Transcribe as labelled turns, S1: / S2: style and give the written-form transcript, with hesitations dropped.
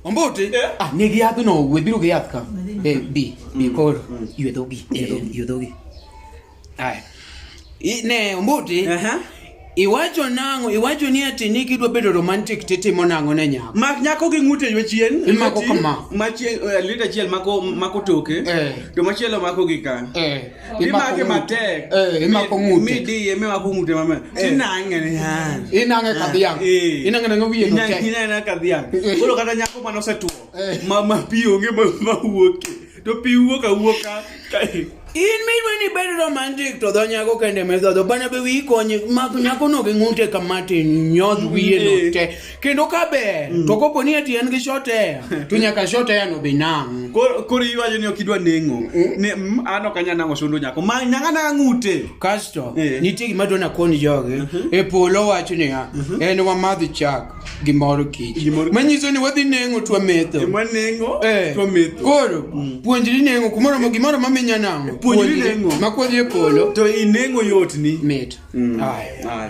S1: Ombuti? Ah, nigi yath no, we biro gi yath ka. Bi koro. Yudhogi. Ai. Ne, Ombuti? Iwacho ni ati ni kidwa bedo romantic titimo nang'o ne nyako.
S2: Mak nyako gi ng'ute yo chien.
S1: Imako kama.
S2: Machien lita chiel mako toke. To machielo mako gi kan. Imake matek.
S1: Imako ng'ute.
S2: Midi mako ng'ute mama. Tinang'e ne han.
S1: Inang'e kadhiang'. Inang'e nang'o wiye no tek.
S2: Inang'e kadhiang'. Koro kata nyako mano setuo. Mama pi onge ma wuoke. To pi wuoka.
S1: In midwa ni bedo romantic to dho nyako kende medhodho bana be wi konyi mak nyako no gi ng'ute kamati nyodh wiye no te kendo ka ber to kopo ni ati en gi shote to nyaka shote no be nang
S2: koro iwacho ni ok idwa neng'o ni an ok anya nang'o sundo nyako ma nyang'ana ng'ute
S1: kasto nitie gima dwana koni joge e polo wacho ni en wamadhi chak gi mor kich manyiso ni wadhi neng'o twa metho koro puonjri neng'o gimoro maminya nang'o
S2: puonjri neng'o
S1: makodhi e polo
S2: to ineng'o yot ni
S1: mit. Ai.